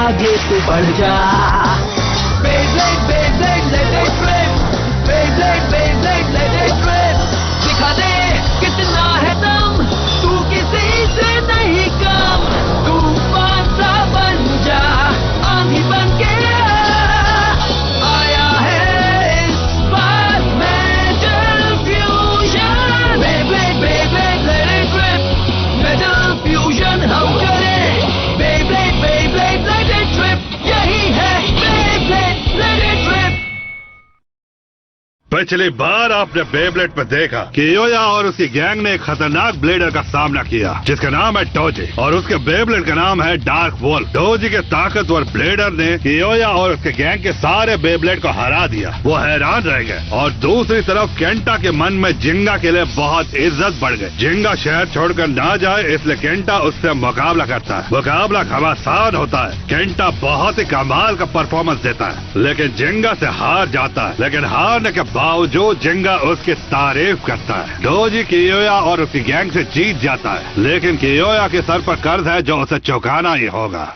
आगे तू बढ़ जा। Beyblade, Beyblade, let it rip. Beyblade, Beyblade, let it rip. दिखा दे कितना है दम, तू किसी से नहीं कम। तूफान सा बन जा, आंधी बन के आया है इस बार metal fusion. Beyblade, Beyblade, let it rip. Metal fusion हम करें। Beyblade, Beyblade, let it rip. यही है Beyblade, let it rip. पिछली बार आपने बेब्लेड में देखा कि योया और उसकी गैंग ने एक खतरनाक ब्लेडर का सामना किया जिसका नाम है डोजी और उसके बेब्लेड का नाम है डार्क वोल्फ। डोजी के ताकतवर ब्लेडर ने योया और उसके गैंग के सारे बेब्लेड को हरा दिया। वो हैरान रह गए और दूसरी तरफ केंटा के मन में जिंगा के लिए बहुत इज्जत बढ़ गई। जिंगा शहर छोड़कर ना जाए इसलिए केंटा उससे मुकाबला करता है। मुकाबला घमासान होता है। केंटा बहुत ही कमाल का परफॉर्मेंस देता है लेकिन जिंगा से हार जाता है। लेकिन हारने के बावजूद जिंगा उसकी तारीफ करता है। डोजी कियोया और उसकी गैंग से जीत जाता है लेकिन कियोया के सर पर कर्ज है जो उसे चुकाना ही होगा।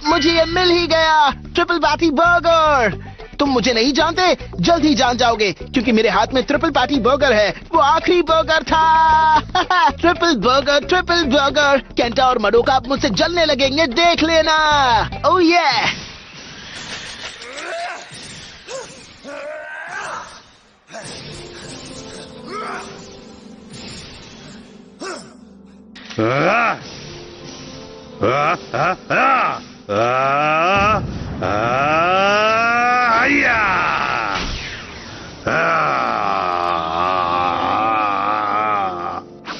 मुझे ये मिल ही गया, ट्रिपल पैटी बर्गर। तुम मुझे नहीं जानते, जल्द ही जान जाओगे क्योंकि मेरे हाथ में ट्रिपल पैटी बर्गर है। वो आखिरी बर्गर था। Triple burger. केंटा और मडोका अब मुझसे जलने लगेंगे, देख लेना। ओह ये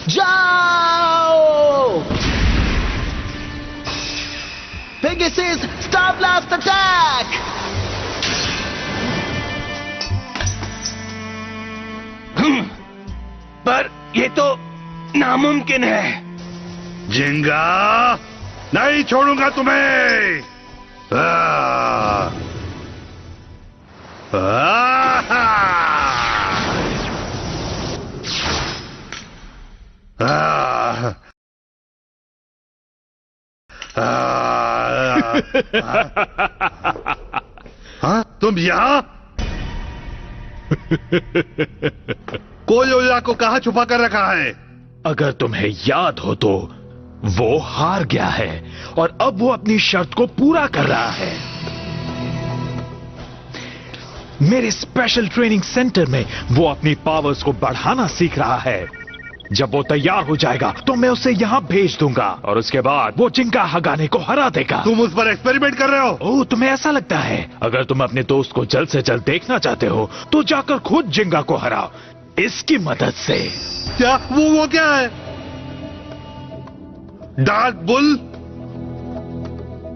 जाओ। Pegasus, Star Blast attack! पर ये तो नामुमकिन है। जिंगा नहीं छोड़ूंगा तुम्हें। हाँ, तुम यहाँ? कोई योया को कहाँ छुपा कर रखा है? अगर तुम्हें याद हो तो वो हार गया है और अब वो अपनी शर्त को पूरा कर रहा है। मेरे स्पेशल ट्रेनिंग सेंटर में वो अपनी पावर्स को बढ़ाना सीख रहा है। जब वो तैयार हो जाएगा तो मैं उसे यहाँ भेज दूंगा और उसके बाद वो जिंगा हगाने को हरा देगा। तुम उस पर एक्सपेरिमेंट कर रहे हो? ओह, तुम्हें ऐसा लगता है? अगर तुम अपने दोस्त को जल्द से जल्द देखना चाहते हो तो जाकर खुद जिंगा को हराओ इसकी मदद से। क्या? वो क्या है? Dark bull?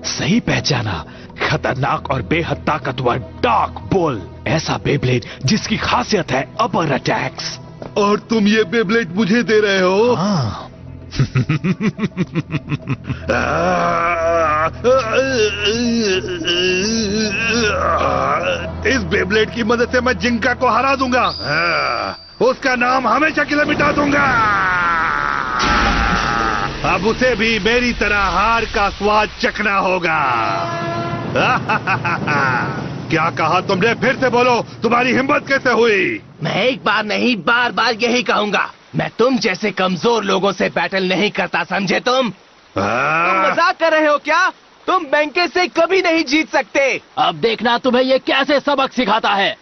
सही पहचाना, खतरनाक और बेहद ताकतवर डार्क बुल। ऐसा बेब्लेड जिसकी खासियत है अपर अटैक्स। और तुम ये बेब्लेड मुझे दे रहे हो? हाँ। इस बेब्लेड की मदद से मैं जिंका को हरा दूंगा। उसका नाम हमेशा के लिए मिटा दूंगा। अब उसे भी मेरी तरह हार का स्वाद चखना होगा। क्या कहा तुमने? फिर से बोलो, तुम्हारी हिम्मत कैसे हुई? मैं एक बार नहीं बार बार यही कहूंगा। मैं तुम जैसे कमजोर लोगों से बैटल नहीं करता, समझे तुम? तुम मजाक कर रहे हो क्या? तुम बैंके से कभी नहीं जीत सकते। अब देखना तुम्हें ये कैसे सबक सिखाता है।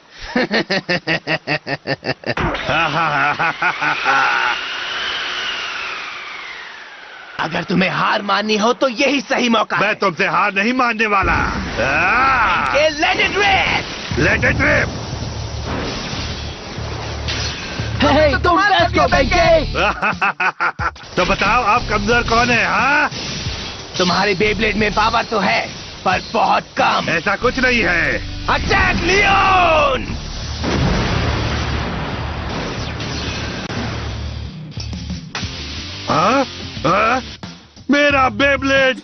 अगर तुम्हें हार माननी हो तो यही सही मौका है। मैं तुमसे हार नहीं मानने वाला। Let it rip! Let it rip! तुम बेस्ट हो बैंके। तो बताओ आप कमजोर कौन है? हाँ, तुम्हारे बेब्लेड में पावर तो है पर बहुत कम। ऐसा कुछ नहीं है। Attack Leone! मेरा बेब्लेड।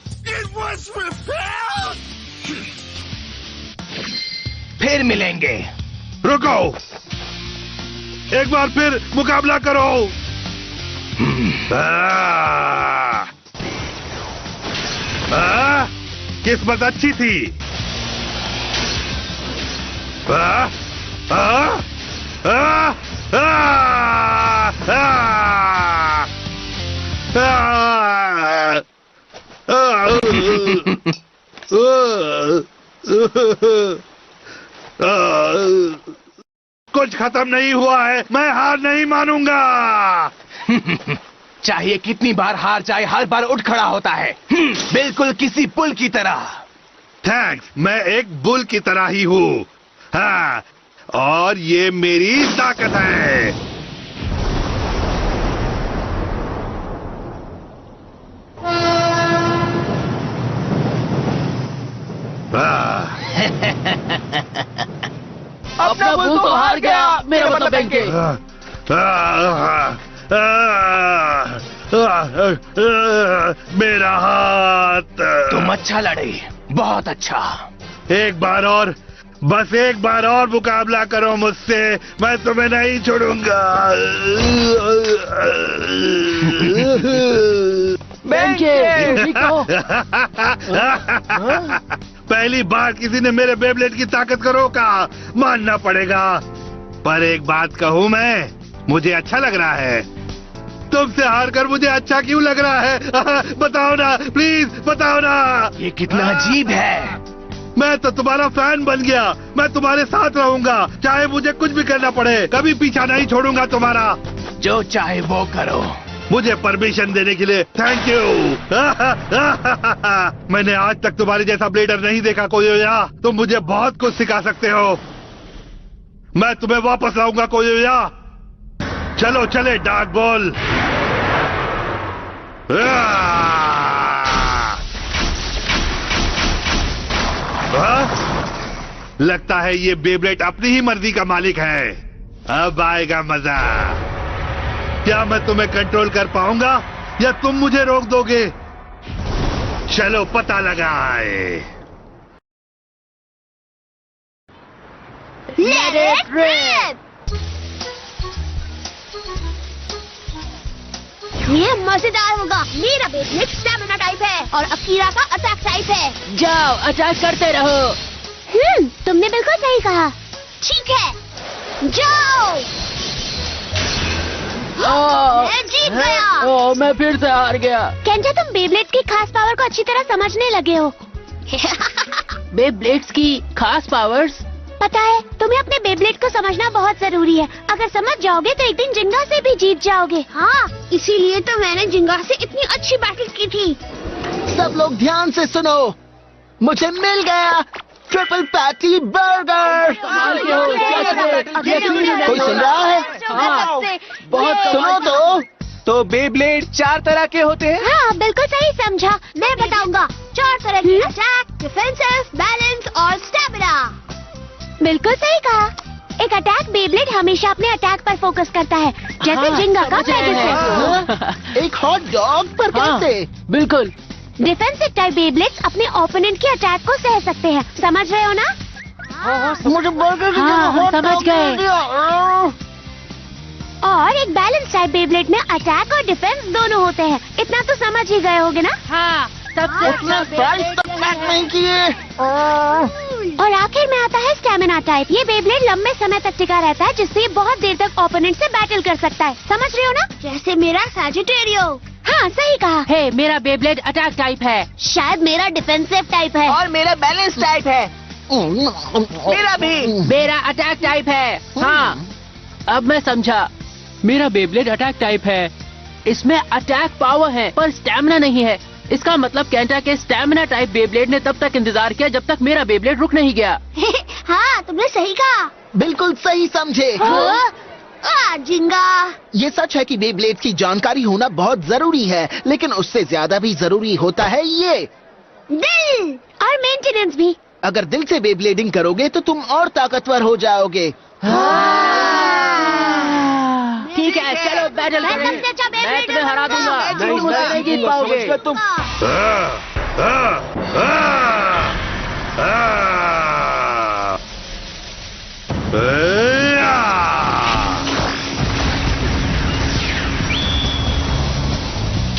फिर मिलेंगे। रुको, एक बार फिर मुकाबला करो। किस्मत अच्छी थी। कुछ खत्म नहीं हुआ है, मैं हार नहीं मानूंगा। चाहिए कितनी बार हार जाए, हर बार उठ खड़ा होता है। बिल्कुल किसी पुल की तरह। थैंक्स, मैं एक बुल की तरह ही हूँ। हाँ, और ये मेरी ताकत है। अपना बुल तो हार गया, मेरा मतलब बैंक। मेरा हाथ। तुम अच्छा लड़े, बहुत अच्छा। एक बार और, बस एक बार और मुकाबला करो मुझसे, मैं तुम्हें नहीं छोड़ूंगा। पहली बार किसी ने मेरे बेब्लेड की ताकत को रोका, मानना पड़ेगा। पर एक बात कहूँ मैं, मुझे अच्छा लग रहा है। तुमसे हार कर मुझे अच्छा क्यों लग रहा है? बताओ ना, प्लीज बताओ ना। ये कितना अजीब है। मैं तो तुम्हारा फैन बन गया। मैं तुम्हारे साथ रहूंगा, चाहे मुझे कुछ भी करना पड़े। कभी पीछा नहीं छोड़ूंगा तुम्हारा। जो चाहे वो करो। मुझे परमिशन देने के लिए थैंक यू। मैंने आज तक तुम्हारे जैसा ब्लेडर नहीं देखा कोयोया। तुम मुझे बहुत कुछ सिखा सकते हो। मैं तुम्हें वापस लाऊंगा कोयोया। चलो चले डार्क बॉल। लगता है ये बेब्लेड अपनी ही मर्जी का मालिक है। अब आएगा मजा। क्या मैं तुम्हें कंट्रोल कर पाऊंगा या तुम मुझे रोक दोगे? चलो पता लगाए। Let it rip! ये मजेदार होगा। मेरा बेब्लेड स्टैमिना टाइप है और अकीरा का अटैक टाइप है। जाओ, अटैक करते रहो। तुमने बिल्कुल सही कहा। ठीक है, जाओ। मैं जीत गया। मैं फिर से हार गया। केंटा, तुम बेब्लेड की खास पावर को अच्छी तरह समझने लगे हो। बेब्लेड्स की खास पावर्स? पता है, तुम्हें अपने बेब्लेड को समझना बहुत जरूरी है। अगर समझ जाओगे तो एक दिन जिंगा से भी जीत जाओगे। हाँ, इसीलिए तो मैंने जिंगा से इतनी अच्छी बैटल की थी। सब लोग ध्यान से सुनो, मुझे मिल गया ट्रिपल पैटी बर्गर। कोई सुन रहा है? बहुत सुनो तो बेब्लेड 4 तरह के होते हैं? हाँ, बिल्कुल सही समझा। मैं बताऊंगा। 4 तरह के अटैक, डिफेंसिव, बैलेंस और स्टैमिना। बिल्कुल सही कहा। एक अटैक बेब्लेड हमेशा अपने अटैक पर फोकस करता है, जैसे जिंगा का पेगासस। एक हॉट डॉग पर कैसे? बिल्कुल। डिफेंसिव टाइप बेब्लेड्स अपने ओपोनेंट के अटैक को सह सकते हैं। समझ रहे हो ना? मुझे बर्गर की हाँ, जगह हॉट समझ डॉग गए। दे दिया। और एक बैलेंस टाइप बेब्लेड में अटैक और डिफेंस दोनों होते हैं। इतना तो समझ ही गए होगे ना? हाँ, सबसे इतना प्राइस तक पैक नहीं किए। और आखिर में आता है स्टैमिना टाइप। ये बेब्लेड लंबे समय तक टिका रहता है, जिससे ये बहुत देर तक ओपोनेंट से बैटल कर सकता है। समझ रहे हो ना? जैसे मेरा सैजिटेरियो। हाँ, सही कहा। है, मेरा बेब्लेड अटैक टाइप है। शायद मेरा डिफेंसिव टाइप है। और मेरा बैलेंस टाइप है। मेरा भी। मेरा अटैक टाइप है। हाँ, अब मैं समझा। मेरा बेब्लेड अटैक टाइप है। इसमें अटैक पावर है पर स्टैमिना नहीं है। इसका मतलब केंटा के स्टैमिना टाइप बेब्लेड ने तब तक इंतजार किया जब तक मेरा बेब्लेड रुक नहीं गया। हाँ, तुमने सही कहा। बिल्कुल सही समझे। जिंगा। ये सच है कि बेब्लेड की जानकारी होना बहुत जरूरी है, लेकिन उससे ज्यादा भी जरूरी होता है ये दिल और मेंटेनेंस भी। अगर दिल से बेब्लेडिंग करोगे तो तुम और ताकतवर हो जाओगे। ठीक है, चलो बैटल मैं करें। सबसे अच्छा मैं Beyblade तुम्हें हरा दूंगा। मैं तुम मुझसे नहीं जीत पाओगे। तुम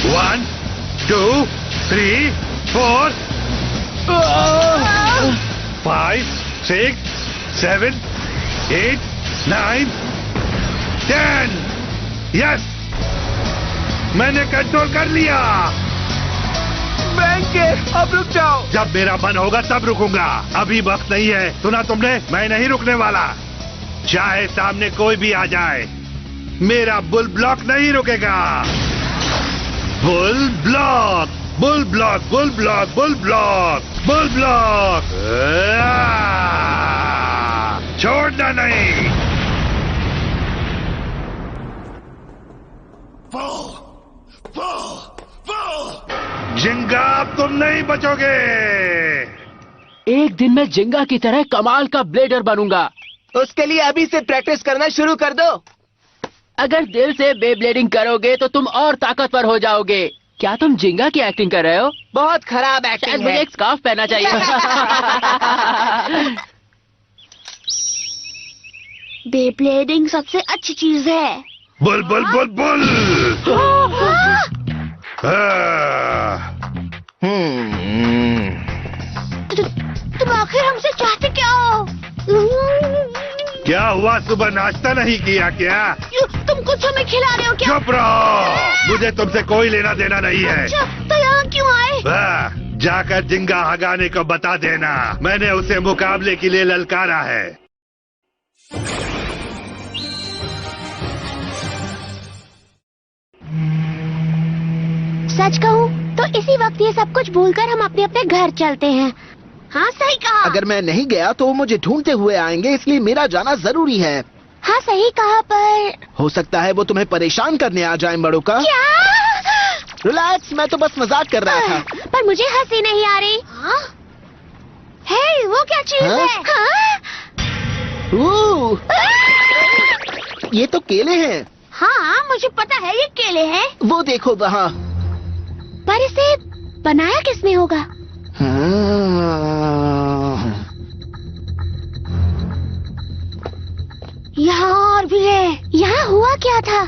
One, two, three, four, 5, 6, 7, 8, 9, 10. Yes, मैंने कंट्रोल कर लिया। बेंके, अब रुक जाओ। जब मेरा मन होगा तब रुकूंगा, अभी वक्त नहीं है। सुना तुमने? मैं नहीं रुकने वाला, चाहे सामने कोई भी आ जाए। मेरा बुल ब्लॉक नहीं रुकेगा। Bull block, bull block, bull block, bull block, bull block. छोड़ना नहीं। जिंगा, अब तुम नहीं बचोगे। एक दिन मैं जिंगा की तरह कमाल का ब्लेडर बनूंगा। उसके लिए अभी से प्रैक्टिस करना शुरू कर दो। अगर दिल से बेब्लेडिंग करोगे तो तुम और ताकतवर हो जाओगे। क्या तुम जिंगा की एक्टिंग कर रहे हो? बहुत खराब शायद एक्टिंग मुझे है। एक स्कार्फ पहनना चाहिए। बेब्लेडिंग सबसे अच्छी चीज है। Bull bull bull bull. तुम आखिर हमसे चाहते क्या हो? क्या हुआ, सुबह नाश्ता नहीं किया क्या? तुम कुछ हमें खिला रहे हो क्या? चुप रहो, मुझे तुमसे कोई लेना देना नहीं है। अच्छा, तो यहाँ क्यों आए? जाकर जिंगा हगाने को बता देना, मैंने उसे मुकाबले के लिए ललकारा है। सच कहूँ तो इसी वक्त ये सब कुछ भूलकर हम अपने अपने घर चलते हैं। हाँ सही कहा। अगर मैं नहीं गया तो वो मुझे ढूंढते हुए आएंगे, इसलिए मेरा जाना जरूरी है। हाँ सही कहा, पर हो सकता है वो तुम्हें परेशान करने आ जाए बड़ों का। क्या? रिलैक्स, मैं तो बस मजाक कर रहा था। पर मुझे हंसी नहीं आ रही। हाँ? हे, वो क्या चीज हाँ? है? हाँ? ये तो केले हैं। हाँ, मुझे पता है ये केले हैं। वो देखो वहाँ। पर इसे बनाया किसने होगा? यहाँ और भी है। यहाँ हुआ क्या था?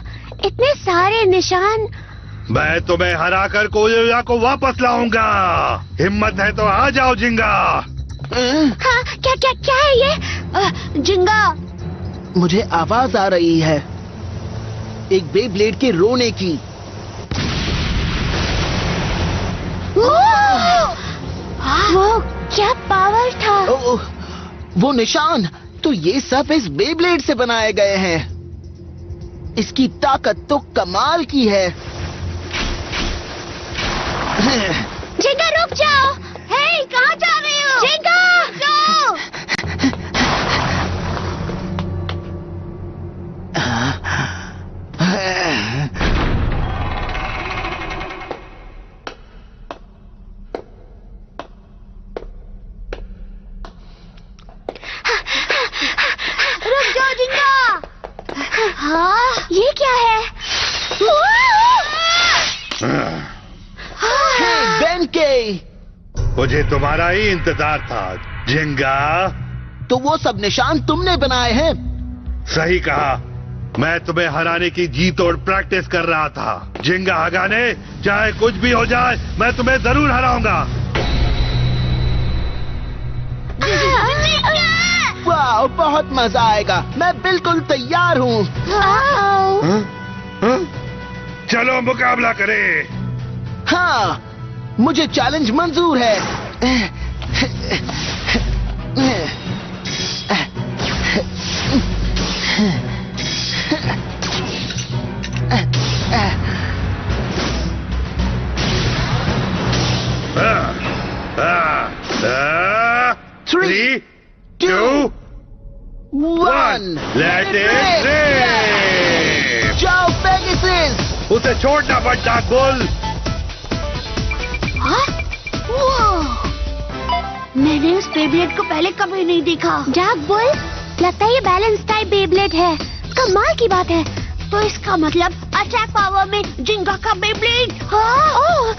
इतने सारे निशान। मैं तुम्हें हराकर कोयोया को वापस लाऊंगा। हिम्मत है तो आ जाओ जिंगा। हाँ, क्या क्या क्या है ये? जिंगा, मुझे आवाज आ रही है, एक बेब्लेड के रोने की। वो क्या पावर था? ओह, वो निशान, तो ये सब इस बेब्लेड से बनाए गए हैं। इसकी ताकत तो कमाल की है। जिंगा रुक जाओ। हे, कहाँ जा रही हो? जिंगा, जाओ। रुक जाओ जिंगा। हाँ, ये क्या है? बेंके, मुझे तुम्हारा ही इंतजार था जिंगा। तो वो सब निशान तुमने बनाए हैं? सही कहा, मैं तुम्हें हराने की जी तोड़ प्रैक्टिस कर रहा था। जिंगा हगाने, चाहे कुछ भी हो जाए, मैं तुम्हें जरूर हराऊंगा। वाह, बहुत मजा आएगा। मैं बिल्कुल तैयार हूँ। हाँ? हाँ? चलो मुकाबला करें। हाँ, मुझे चैलेंज मंजूर है। Three, two, one, let it rip! जाओ पेगासस! उसे छोड़ना मत डार्क बुल। मैंने उस बेब्लेड को पहले कभी नहीं देखा। डार्क बुल, लगता है ये बैलेंस टाइप बेब्लेड है। कमाल की बात है, तो इसका मतलब अटैक पावर में जिंगा का बेब्लेड। हाँ,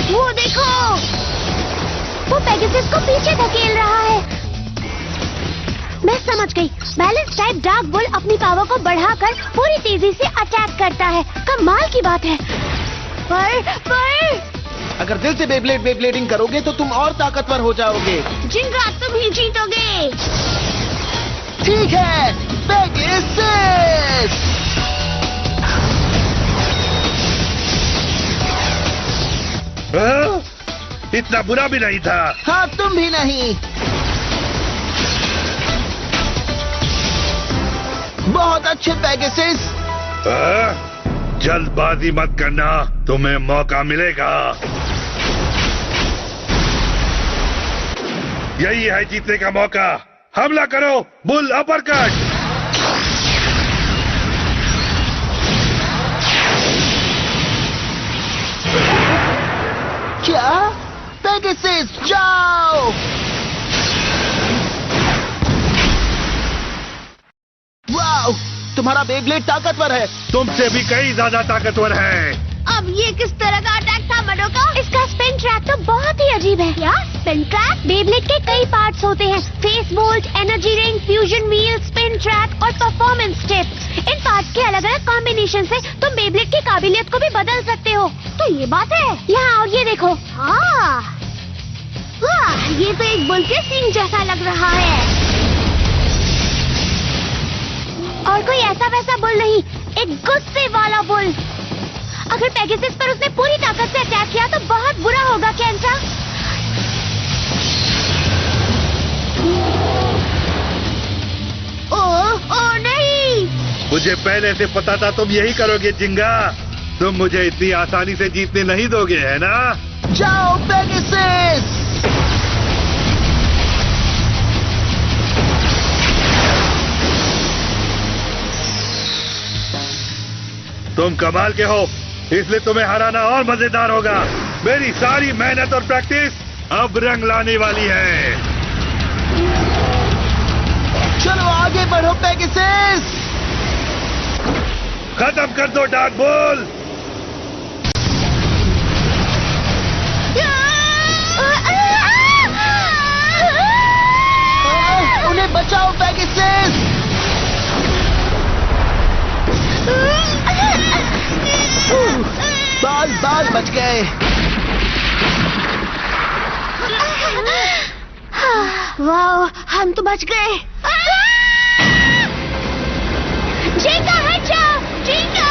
वो देखो, वो पेगासस को पीछे धकेल रहा है। मैं समझ गई। बैलेंस टाइप डार्क बुल अपनी पावर को बढ़ाकर पूरी तेजी से अटैक करता है। कमाल की बात है। पर अगर दिल से बेब्लेडिंग करोगे तो तुम और ताकतवर हो जाओगे। जिंगा, तुम ही जीतोगे। ठीक है, पेगासस। इतना बुरा भी नहीं था। हाँ, तुम भी नहीं। बहुत अच्छे पेगासस। जल्दबाजी मत करना, तुम्हें मौका मिलेगा। यही है जीतने का मौका। हमला करो, बुल अपरकट। क्या? पेगासस जाओ। वाओ, तुम्हारा बेब्लेड ताकतवर है। तुमसे भी कई ज्यादा ताकतवर है। अब ये किस तरह का अटैक था मडोका? इसका स्पिन ट्रैक तो बहुत ही अजीब है। क्या स्पिन ट्रैक? बेब्लेड के कई पार्ट्स होते हैं। Face bolt, energy ring, fusion wheel, spin track और परफॉर्मेंस टिप। इन पार्ट्स के अलग अलग कॉम्बिनेशन से तुम बेब्लेड की काबिलियत को भी बदल सकते हो। तो ये बात है। यहाँ और ये देखो। हाँ, ये तो एक बुल के सींग जैसा लग रहा है। और कोई ऐसा वैसा बुल नहीं, एक गुस्से वाला बुल। अगर पेगासस पर उसने पूरी ताकत से अटैक किया तो बहुत बुरा होगा। कैंसा? ओ नहीं, मुझे पहले से पता था तुम यही करोगे जिंगा। तुम मुझे इतनी आसानी से जीतने नहीं दोगे, है ना? जाओ पेगासस। तुम कमाल के हो, इसलिए तुम्हें हराना और मजेदार होगा। मेरी सारी मेहनत और प्रैक्टिस अब रंग लाने वाली है। चलो आगे बढ़ो पेगासस। खत्म कर दो डार्क बुल। उन्हें बचाओ पेगासस। बाल बच गए। वाह, हम तो बच गए। जिंगा हट जाओ, जिंगा।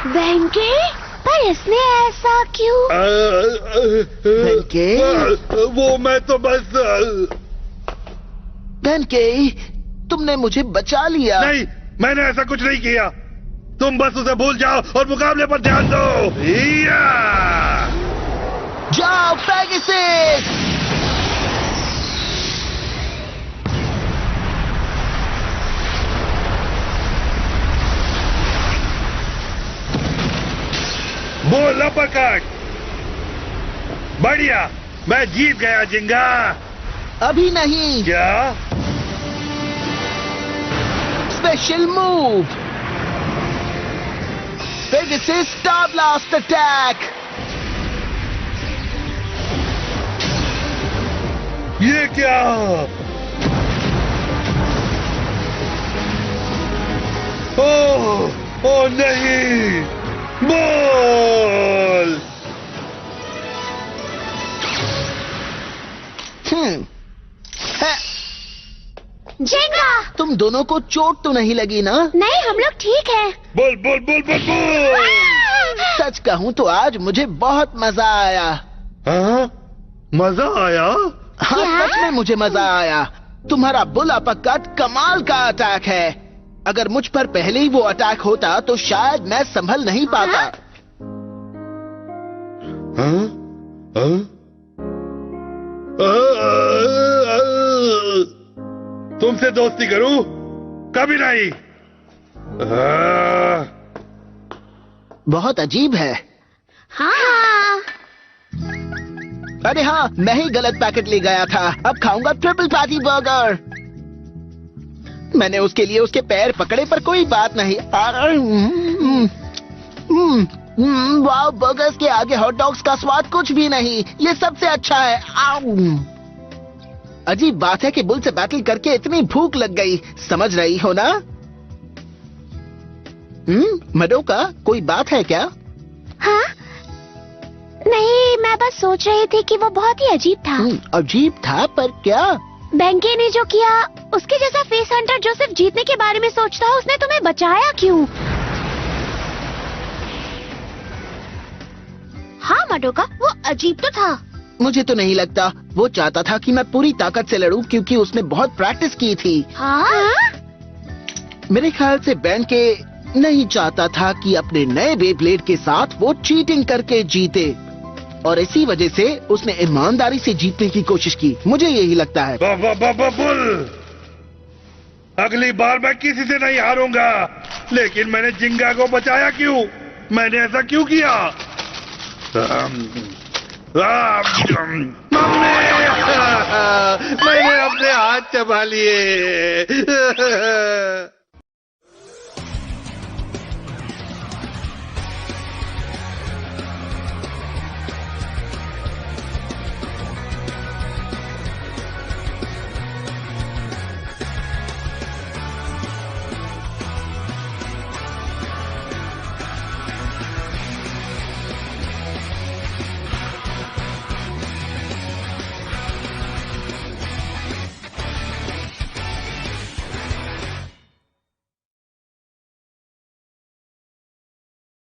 वेंकी, पर इसने ऐसा क्यों? वेंकी, वो मैं तो बस। वेंकी, तुमने मुझे बचा लिया। नहीं, मैंने ऐसा कुछ नहीं किया। तुम बस उसे भूल जाओ और मुकाबले पर ध्यान दो। जाओ पेगासस। बोल अपरकट। बढ़िया, मैं जीत गया जिंगा। अभी नहीं। क्या? Special move, Pegasus star blast attack. ये क्या? ओह नहीं, बोल। है। जिंगा, तुम दोनों को चोट तो नहीं लगी ना? नहीं, हम लोग ठीक हैं। बोल बोल बोल बोल बोल। सच कहूँ तो आज मुझे बहुत मजा आया। हाँ? मजा आया? हाँ, क्या? सच में मुझे मजा आया। तुम्हारा बुल अपरकट कमाल का अटैक है। अगर मुझ पर पहले ही वो अटैक होता तो शायद मैं संभल नहीं पाता। हाँ? हाँ? तुमसे दोस्ती करूं? कभी नहीं। बहुत अजीब है। हाँ। अरे हाँ, मैं ही गलत पैकेट ले गया था। अब खाऊंगा ट्रिपल पैटी बर्गर। मैंने उसके लिए उसके पैर पकड़े पर कोई बात नहीं। वाह, बर्गर्स के आगे हॉट डॉग्स का स्वाद कुछ भी नहीं। ये सबसे अच्छा है। आउ। अजीब बात है कि बुल से बैटल करके इतनी भूख लग गई। समझ रही हो ना? मडोका, कोई बात है क्या? हाँ? नहीं, मैं बस सोच रही थी कि वो बहुत ही अजीब था। अजीब था पर क्या? बेंके ने जो किया, उसके जैसा फेस हंटर जो सिर्फ जीतने के बारे में सोचता है, उसने तुम्हें बचाया क्यों? हाँ मडोका, वो अजीब तो था। मुझे तो नहीं लगता। वो चाहता था कि मैं पूरी ताकत से लड़ूं क्योंकि उसने बहुत प्रैक्टिस की थी। हाँ? मेरे ख्याल से बेंके नहीं चाहता था कि अपने नए बेब्लेड के साथ वो चीटिंग करके जीते, और इसी वजह से उसने ईमानदारी से जीतने की कोशिश की। मुझे यही लगता है। बुल, अगली बार मैं किसी से नहीं हारूंगा। लेकिन मैंने जिंगा को बचाया क्यों? मैंने ऐसा क्यों किया? मम्मी! मैंने अपने हाथ चबा लिए।